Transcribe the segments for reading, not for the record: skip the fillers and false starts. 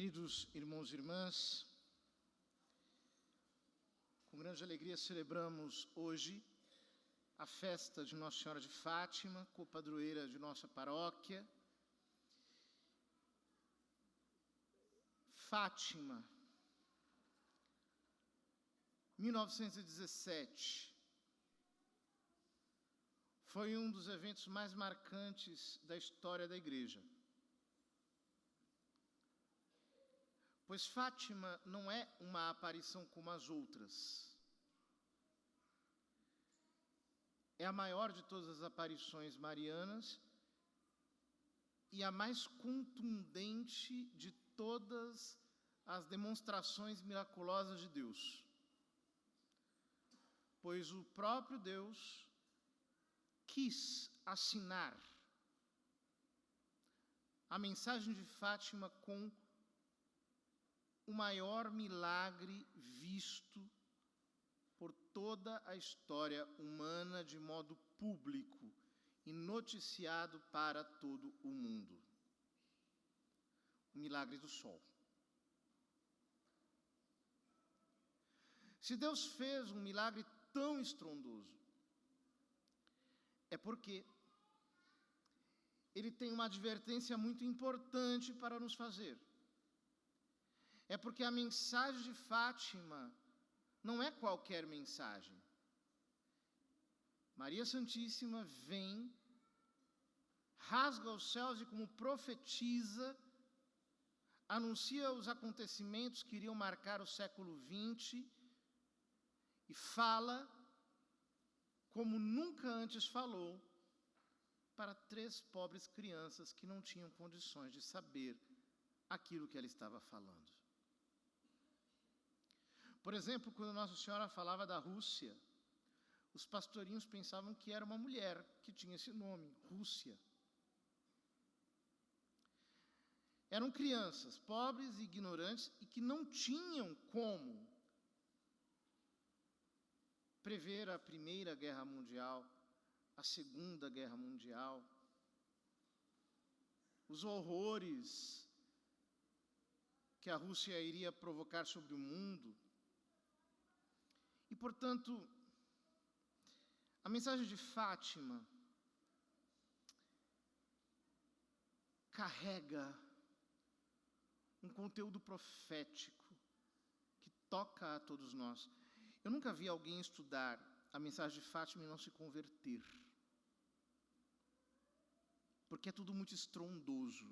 Queridos irmãos e irmãs, com grande alegria celebramos hoje a festa de Nossa Senhora de Fátima, copadroeira de nossa paróquia. Fátima, 1917, foi um dos eventos mais marcantes da história da Igreja. Pois Fátima não é uma aparição como as outras. É a maior de todas as aparições marianas e a mais contundente de todas as demonstrações miraculosas de Deus. Pois o próprio Deus quis assinar a mensagem de Fátima com o maior milagre visto por toda a história humana de modo público e noticiado para todo o mundo. O milagre do sol. Se Deus fez um milagre tão estrondoso, é porque Ele tem uma advertência muito importante para nos fazer. É porque a mensagem de Fátima não é qualquer mensagem. Maria Santíssima vem, rasga os céus e, como profetiza, anuncia os acontecimentos que iriam marcar o século XX e fala, como nunca antes falou, para 3 pobres crianças que não tinham condições de saber aquilo que ela estava falando. Por exemplo, quando Nossa Senhora falava da Rússia, os pastorinhos pensavam que era uma mulher que tinha esse nome, Rússia. Eram crianças pobres e ignorantes e que não tinham como prever a Primeira Guerra Mundial, a Segunda Guerra Mundial, os horrores que a Rússia iria provocar sobre o mundo. E, portanto, a mensagem de Fátima carrega um conteúdo profético que toca a todos nós. Eu nunca vi alguém estudar a mensagem de Fátima e não se converter. Porque é tudo muito estrondoso.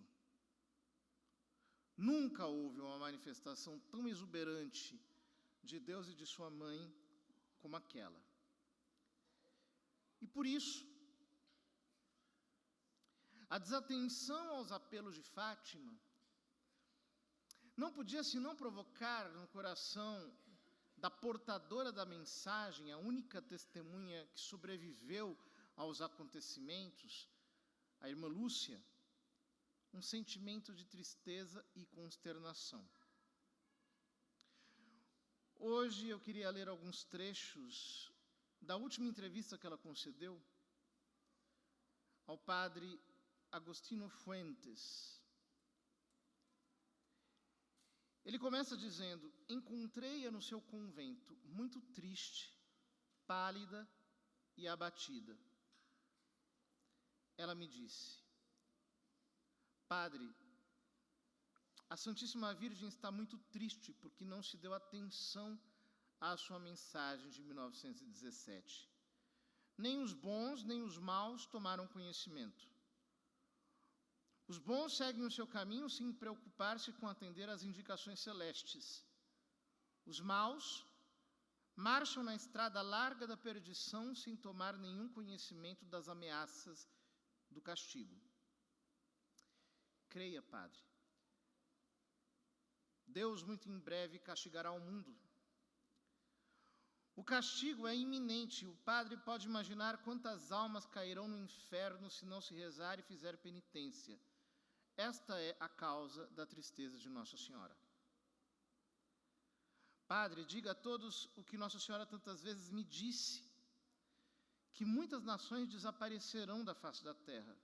Nunca houve uma manifestação tão exuberante de Deus e de sua mãe como aquela. E por isso, a desatenção aos apelos de Fátima não podia senão provocar no coração da portadora da mensagem, a única testemunha que sobreviveu aos acontecimentos, a irmã Lúcia, um sentimento de tristeza e consternação. Hoje eu queria ler alguns trechos da última entrevista que ela concedeu ao padre Agostinho Fuentes. Ele começa dizendo: encontrei-a no seu convento, muito triste, pálida e abatida. Ela me disse: Padre, a Santíssima Virgem está muito triste porque não se deu atenção à sua mensagem de 1917. Nem os bons, nem os maus tomaram conhecimento. Os bons seguem o seu caminho sem preocupar-se com atender às indicações celestes. Os maus marcham na estrada larga da perdição sem tomar nenhum conhecimento das ameaças do castigo. Creia, Padre. Deus muito em breve castigará o mundo. O castigo é iminente. O padre pode imaginar quantas almas cairão no inferno se não se rezar e fizer penitência. Esta é a causa da tristeza de Nossa Senhora. Padre, diga a todos o que Nossa Senhora tantas vezes me disse, que muitas nações desaparecerão da face da terra,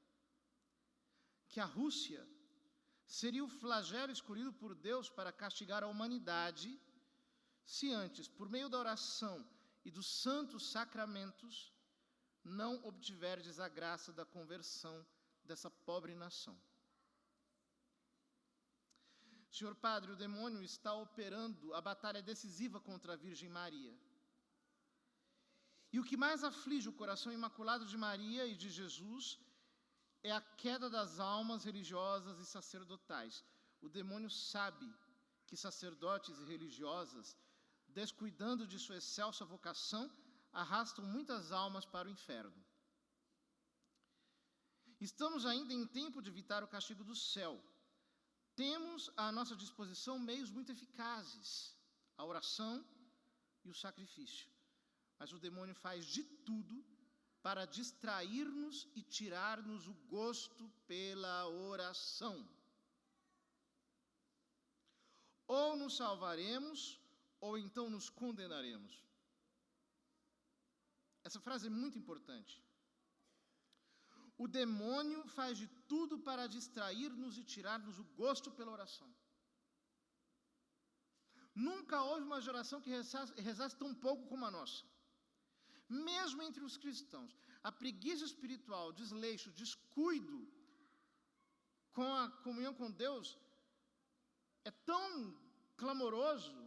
que a Rússia seria o flagelo escolhido por Deus para castigar a humanidade, se antes, por meio da oração e dos santos sacramentos, não obtiverdes a graça da conversão dessa pobre nação. Senhor Padre, o demônio está operando a batalha decisiva contra a Virgem Maria. E o que mais aflige o coração imaculado de Maria e de Jesus é a queda das almas religiosas e sacerdotais. O demônio sabe que sacerdotes e religiosas, descuidando de sua excelsa vocação, arrastam muitas almas para o inferno. Estamos ainda em tempo de evitar o castigo do céu. Temos à nossa disposição meios muito eficazes, a oração e o sacrifício. Mas o demônio faz de tudo para distrair-nos e tirar-nos o gosto pela oração. Ou nos salvaremos, ou então nos condenaremos. Essa frase é muito importante. O demônio faz de tudo para distrair-nos e tirar-nos o gosto pela oração. Nunca houve uma geração que rezasse tão pouco como a nossa. Mesmo entre os cristãos, a preguiça espiritual, desleixo, descuido com a comunhão com Deus é tão clamoroso.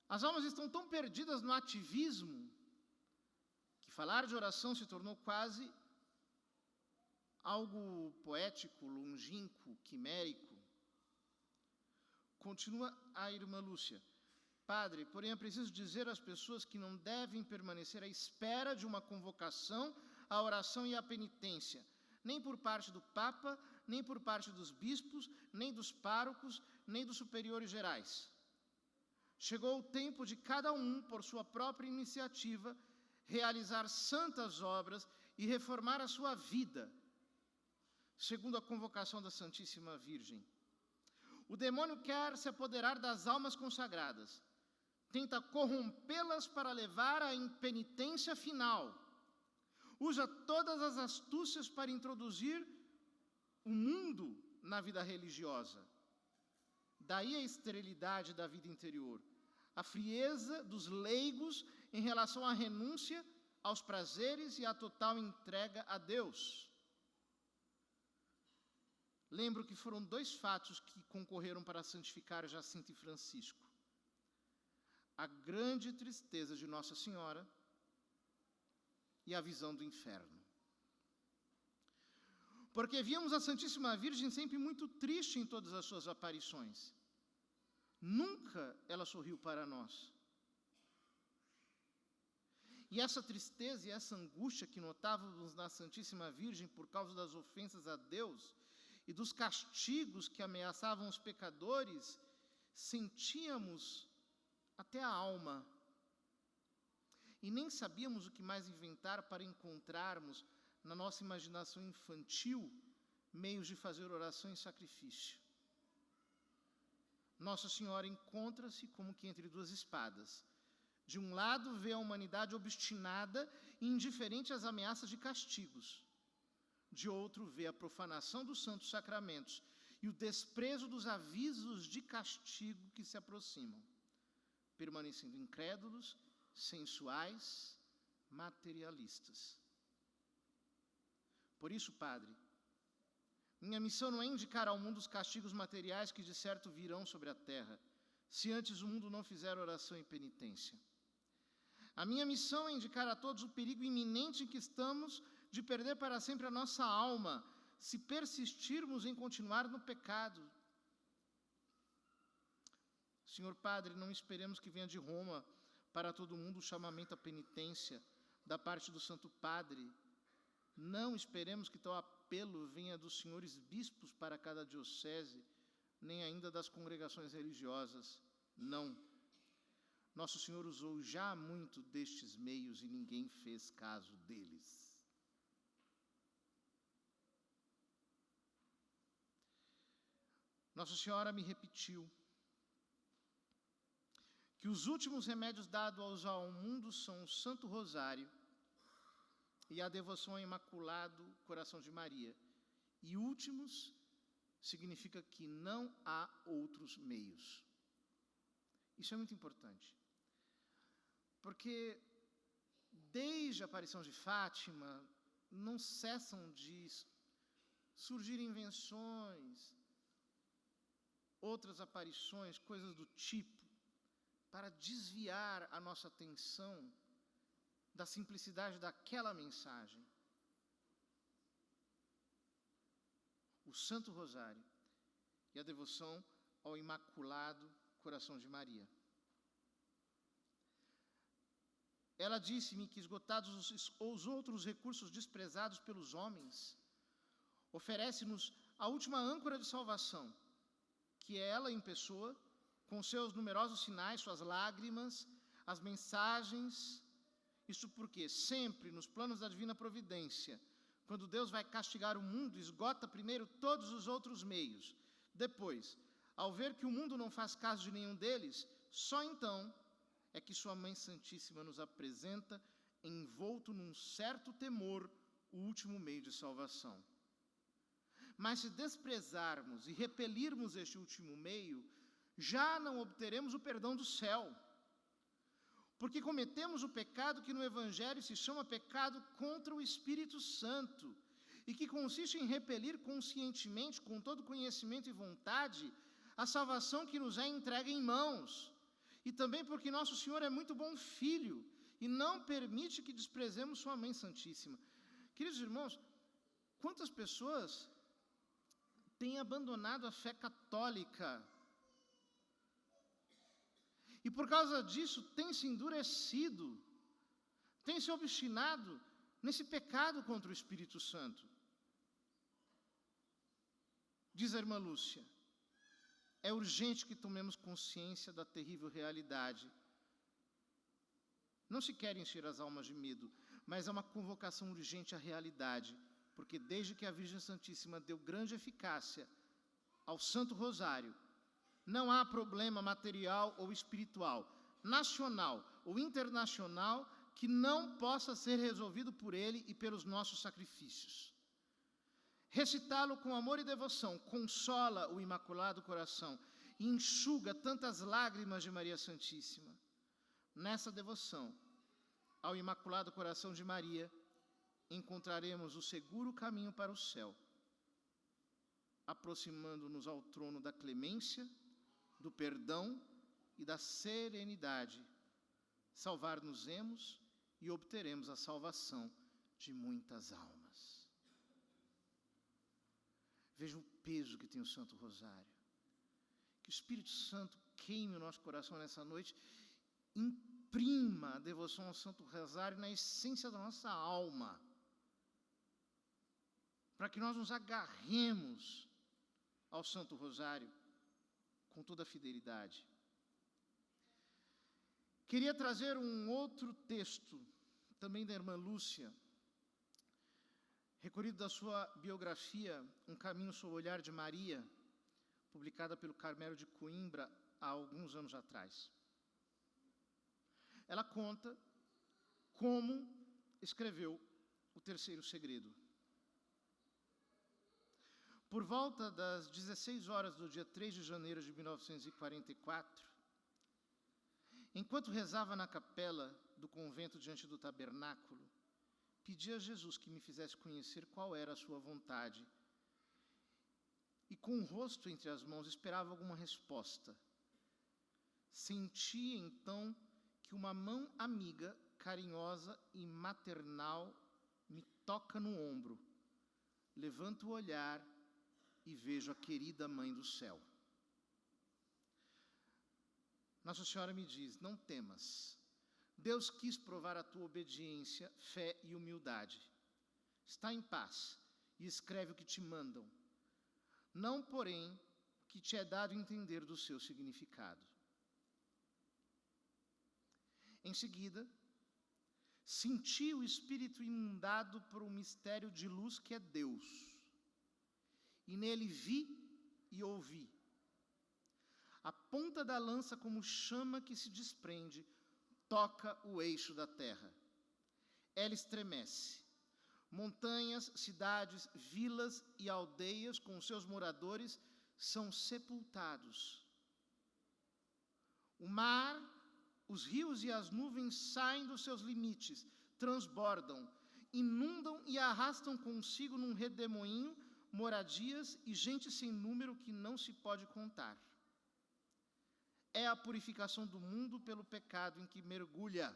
As almas estão tão perdidas no ativismo que falar de oração se tornou quase algo poético, longínquo, quimérico. Continua a irmã Lúcia. Padre, porém é preciso dizer às pessoas que não devem permanecer à espera de uma convocação à oração e à penitência, nem por parte do Papa, nem por parte dos bispos, nem dos párocos, nem dos superiores gerais. Chegou o tempo de cada um, por sua própria iniciativa, realizar santas obras e reformar a sua vida, segundo a convocação da Santíssima Virgem. O demônio quer se apoderar das almas consagradas, tenta corrompê-las para levar à impenitência final, usa todas as astúcias para introduzir o mundo na vida religiosa. Daí a esterilidade da vida interior, a frieza dos leigos em relação à renúncia aos prazeres e à total entrega a Deus. Lembro que foram 2 fatos que concorreram para santificar Jacinto e Francisco: a grande tristeza de Nossa Senhora e a visão do inferno. Porque víamos a Santíssima Virgem sempre muito triste em todas as suas aparições. Nunca ela sorriu para nós. E essa tristeza e essa angústia que notávamos na Santíssima Virgem por causa das ofensas a Deus e dos castigos que ameaçavam os pecadores, sentíamos até a alma. E nem sabíamos o que mais inventar para encontrarmos na nossa imaginação infantil meios de fazer oração e sacrifício. Nossa Senhora encontra-se como que entre 2 espadas. De um lado, vê a humanidade obstinada e indiferente às ameaças de castigos. De outro, vê a profanação dos santos sacramentos e o desprezo dos avisos de castigo que se aproximam, permanecendo incrédulos, sensuais, materialistas. Por isso, Padre, minha missão não é indicar ao mundo os castigos materiais que de certo virão sobre a terra, se antes o mundo não fizer oração e penitência. A minha missão é indicar a todos o perigo iminente em que estamos de perder para sempre a nossa alma, se persistirmos em continuar no pecado. Senhor Padre, não esperemos que venha de Roma para todo mundo o chamamento à penitência da parte do Santo Padre. Não esperemos que tal apelo venha dos senhores bispos para cada diocese, nem ainda das congregações religiosas. Não. Nosso Senhor usou já muito destes meios e ninguém fez caso deles. Nossa Senhora me repetiu que os últimos remédios dados ao mundo são o Santo Rosário e a devoção ao Imaculado Coração de Maria, E últimos significa que não há outros meios. Isso é muito importante. Porque desde a aparição de Fátima, não cessam de surgir invenções, outras aparições, coisas do tipo, para desviar a nossa atenção da simplicidade daquela mensagem. O Santo Rosário e a devoção ao Imaculado Coração de Maria. Ela disse-me que, esgotados os outros recursos desprezados pelos homens, oferece-nos a última âncora de salvação, que é ela em pessoa, com seus numerosos sinais, suas lágrimas, as mensagens. Isso porque sempre nos planos da divina providência, quando Deus vai castigar o mundo, esgota primeiro todos os outros meios. Depois, ao ver que o mundo não faz caso de nenhum deles, só então é que sua Mãe Santíssima nos apresenta, envolto num certo temor, o último meio de salvação. Mas se desprezarmos e repelirmos este último meio, já não obteremos o perdão do céu. Porque cometemos o pecado que no Evangelho se chama pecado contra o Espírito Santo, e que consiste em repelir conscientemente, com todo conhecimento e vontade, a salvação que nos é entregue em mãos. E também porque nosso Senhor é muito bom filho, e não permite que desprezemos sua Mãe Santíssima. Queridos irmãos, quantas pessoas têm abandonado a fé católica, e por causa disso têm se endurecido, têm se obstinado nesse pecado contra o Espírito Santo. Diz a irmã Lúcia, é urgente que tomemos consciência da terrível realidade. Não se quer encher as almas de medo, mas é uma convocação urgente à realidade, porque desde que a Virgem Santíssima deu grande eficácia ao Santo Rosário, não há problema material ou espiritual, nacional ou internacional, que não possa ser resolvido por ele e pelos nossos sacrifícios. Recitá-lo com amor e devoção consola o Imaculado Coração e enxuga tantas lágrimas de Maria Santíssima. Nessa devoção ao Imaculado Coração de Maria, encontraremos o seguro caminho para o céu, aproximando-nos ao trono da clemência, do perdão e da serenidade. Salvar-nos-emos e obteremos a salvação de muitas almas. Veja o peso que tem o Santo Rosário. Que o Espírito Santo queime o nosso coração nessa noite, imprima a devoção ao Santo Rosário na essência da nossa alma, para que nós nos agarremos ao Santo Rosário com toda a fidelidade. Queria trazer um outro texto, também da irmã Lúcia, recolhido da sua biografia, Um Caminho sob o Olhar de Maria, publicada pelo Carmelo de Coimbra há alguns anos atrás. Ela conta como escreveu o terceiro segredo. Por volta das 16 horas do dia 3 de janeiro de 1944, enquanto rezava na capela do convento diante do tabernáculo, pedi a Jesus que me fizesse conhecer qual era a sua vontade, e com o rosto entre as mãos esperava alguma resposta. Senti então que uma mão amiga, carinhosa e maternal me toca no ombro. Levanto o olhar e vejo a querida Mãe do Céu. Nossa Senhora me diz, não temas. Deus quis provar a tua obediência, fé e humildade. Está em paz e escreve o que te mandam. Não, porém, o que te é dado entender do seu significado. Em seguida, senti o Espírito inundado por um mistério de luz que é Deus. E nele vi e ouvi. A ponta da lança, como chama que se desprende, toca o eixo da terra. Ela estremece. Montanhas, cidades, vilas e aldeias com seus moradores são sepultados. O mar, os rios e as nuvens saem dos seus limites, transbordam, inundam e arrastam consigo num redemoinho moradias e gente sem número que não se pode contar. É a purificação do mundo pelo pecado em que mergulha.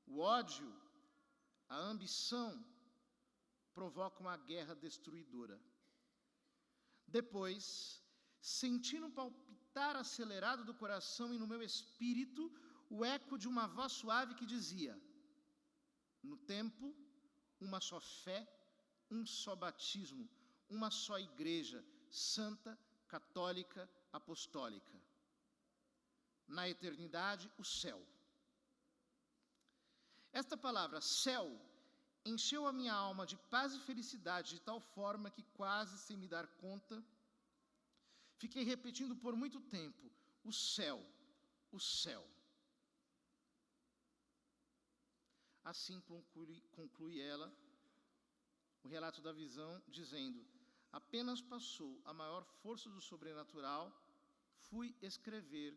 O ódio, a ambição, provocam uma guerra destruidora. Depois, sentindo um palpitar acelerado do coração e no meu espírito, o eco de uma voz suave que dizia: no tempo, uma só fé, um só batismo, uma só igreja, santa, católica, apostólica. Na eternidade, o céu. Esta palavra, céu, encheu a minha alma de paz e felicidade de tal forma que, quase sem me dar conta, fiquei repetindo por muito tempo: o céu, o céu. Assim conclui ela o relato da visão, dizendo: apenas passou a maior força do sobrenatural, fui escrever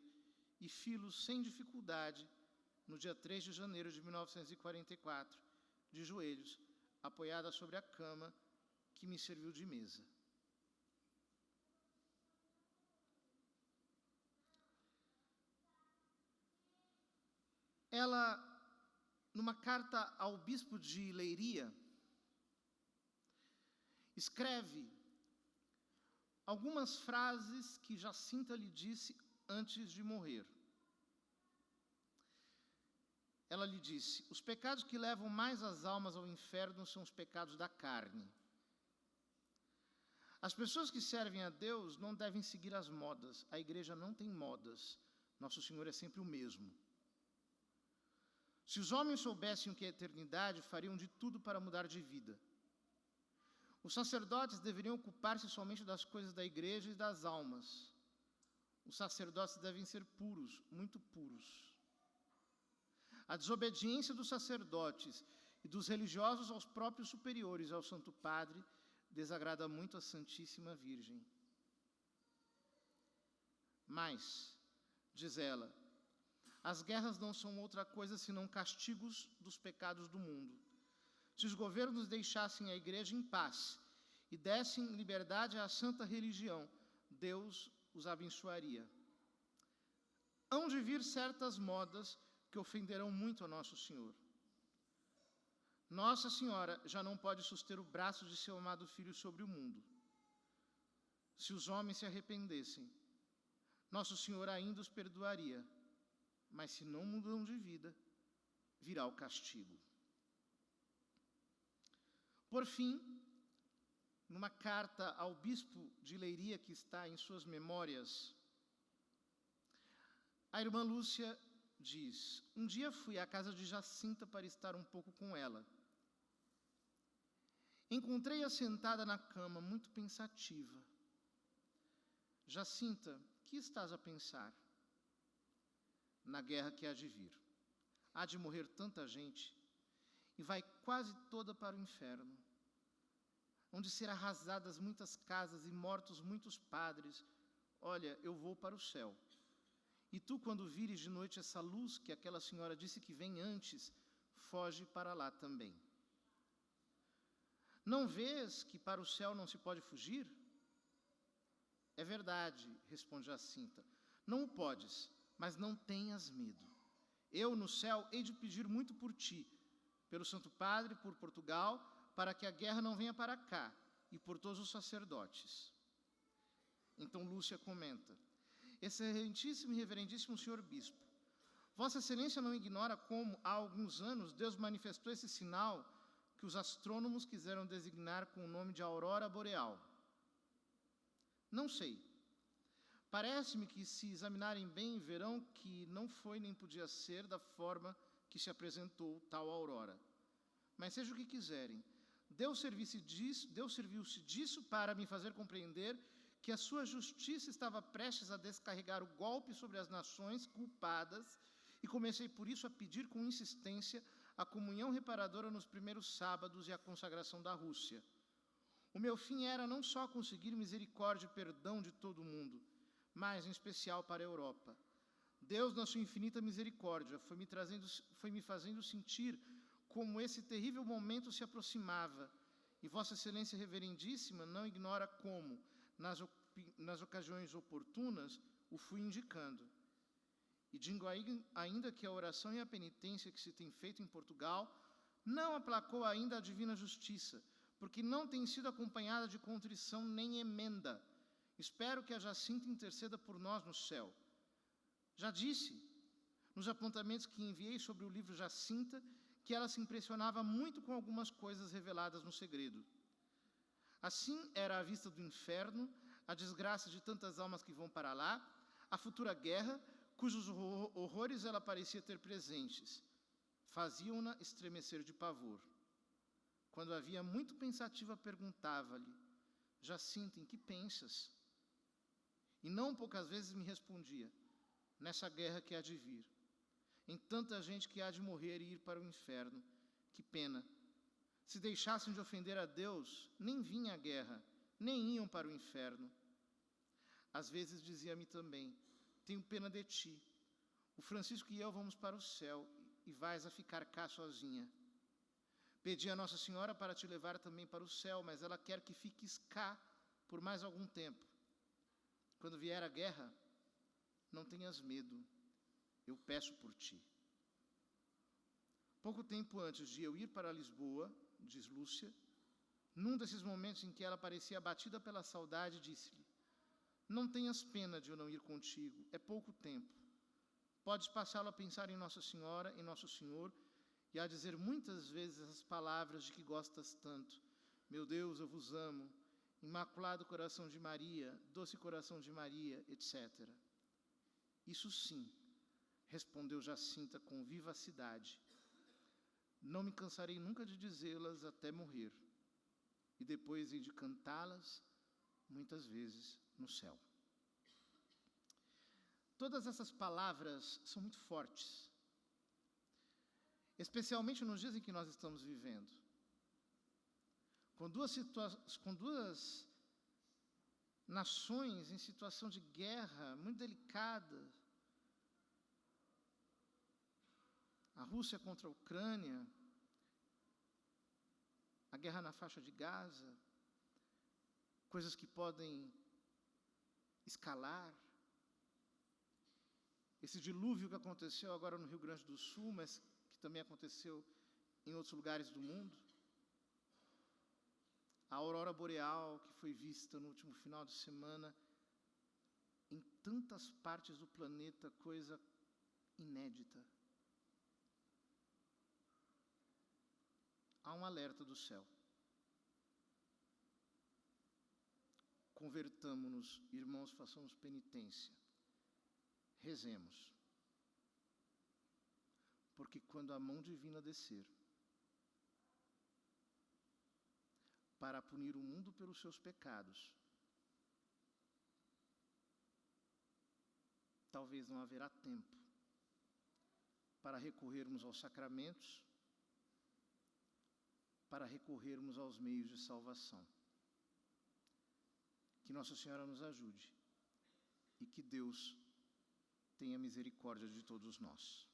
e fi-lo sem dificuldade no dia 3 de janeiro de 1944, de joelhos, apoiada sobre a cama que me serviu de mesa. Ela, numa carta ao bispo de Leiria, escreve algumas frases que Jacinta lhe disse antes de morrer. Ela lhe disse: os pecados que levam mais as almas ao inferno são os pecados da carne. As pessoas que servem a Deus não devem seguir as modas. A igreja não tem modas. Nosso Senhor é sempre o mesmo. Se os homens soubessem o que é eternidade, fariam de tudo para mudar de vida. Os sacerdotes deveriam ocupar-se somente das coisas da igreja e das almas. Os sacerdotes devem ser puros, muito puros. A desobediência dos sacerdotes e dos religiosos aos próprios superiores, ao Santo Padre, desagrada muito a Santíssima Virgem. Mas, diz ela, as guerras não são outra coisa senão castigos dos pecados do mundo. Se os governos deixassem a igreja em paz e dessem liberdade à santa religião, Deus os abençoaria. Hão de vir certas modas que ofenderão muito a Nosso Senhor. Nossa Senhora já não pode suster o braço de seu amado Filho sobre o mundo. Se os homens se arrependessem, Nosso Senhor ainda os perdoaria, mas se não mudam de vida, virá o castigo. Por fim, numa carta ao bispo de Leiria que está em suas memórias, a irmã Lúcia diz: um dia fui à casa de Jacinta para estar um pouco com ela. Encontrei-a sentada na cama, muito pensativa. Jacinta, que estás a pensar? Na guerra que há de vir. Há de morrer tanta gente e vai quase toda para o inferno, onde serão arrasadas muitas casas e mortos muitos padres. Olha, eu vou para o céu. E tu, quando vires de noite essa luz que aquela senhora disse que vem antes, foge para lá também. Não vês que para o céu não se pode fugir? É verdade, responde Jacinta. Não o podes, mas não tenhas medo. Eu, no céu, hei de pedir muito por ti, pelo Santo Padre, por Portugal, para que a guerra não venha para cá, e por todos os sacerdotes. Então Lúcia comenta: excelentíssimo e reverendíssimo senhor bispo, Vossa Excelência não ignora como, há alguns anos, Deus manifestou esse sinal que os astrônomos quiseram designar com o nome de aurora boreal. Não sei. Parece-me que, se examinarem bem, verão que não foi nem podia ser da forma que se apresentou tal aurora. Mas seja o que quiserem, Deus serviu-se disso para me fazer compreender que a sua justiça estava prestes a descarregar o golpe sobre as nações culpadas, e comecei por isso a pedir com insistência a comunhão reparadora nos primeiros sábados e a consagração da Rússia. O meu fim era não só conseguir misericórdia e perdão de todo mundo, mas em especial para a Europa. Deus, na sua infinita misericórdia, foi me fazendo sentir como esse terrível momento se aproximava, e Vossa Excelência Reverendíssima não ignora como, nas ocasiões oportunas, o fui indicando. E digo ainda que a oração e a penitência que se tem feito em Portugal não aplacou ainda a divina justiça, porque não tem sido acompanhada de contrição nem emenda. Espero que a Jacinta interceda por nós no céu. Já disse, nos apontamentos que enviei sobre o livro Jacinta, que ela se impressionava muito com algumas coisas reveladas no segredo. Assim era a vista do inferno, a desgraça de tantas almas que vão para lá, a futura guerra, cujos horrores ela parecia ter presentes, faziam-na estremecer de pavor. Quando havia muito pensativa, perguntava-lhe: Jacinta, em que pensas? E não poucas vezes me respondia: nessa guerra que há de vir, em tanta gente que há de morrer e ir para o inferno, que pena. Se deixassem de ofender a Deus, nem vinha a guerra, nem iam para o inferno. Às vezes dizia-me também: tenho pena de ti. O Francisco e eu vamos para o céu e vais a ficar cá sozinha. Pedi a Nossa Senhora para te levar também para o céu, mas ela quer que fiques cá por mais algum tempo. Quando vier a guerra, não tenhas medo, eu peço por ti. Pouco tempo antes de eu ir para Lisboa, diz Lúcia, num desses momentos em que ela parecia abatida pela saudade, disse-lhe: não tenhas pena de eu não ir contigo, é pouco tempo. Podes passá-lo a pensar em Nossa Senhora, em Nosso Senhor, e a dizer muitas vezes as palavras de que gostas tanto. Meu Deus, eu vos amo, Imaculado Coração de Maria, Doce Coração de Maria, etc. Isso sim, respondeu Jacinta com vivacidade. Não me cansarei nunca de dizê-las até morrer, e depois hei de cantá-las muitas vezes no céu. Todas essas palavras são muito fortes, especialmente nos dias em que nós estamos vivendo, com duas nações em situação de guerra muito delicada, a Rússia contra a Ucrânia, a guerra na faixa de Gaza, coisas que podem escalar. Esse dilúvio que aconteceu agora no Rio Grande do Sul, mas que também aconteceu em outros lugares do mundo. A aurora boreal que foi vista no último final de semana em tantas partes do planeta, coisa inédita. Há um alerta do céu. Convertamo-nos, irmãos, façamos penitência. Rezemos. Porque quando a mão divina descer para punir o mundo pelos seus pecados, talvez não haverá tempo para recorrermos aos sacramentos, para recorrermos aos meios de salvação. Que Nossa Senhora nos ajude e que Deus tenha misericórdia de todos nós.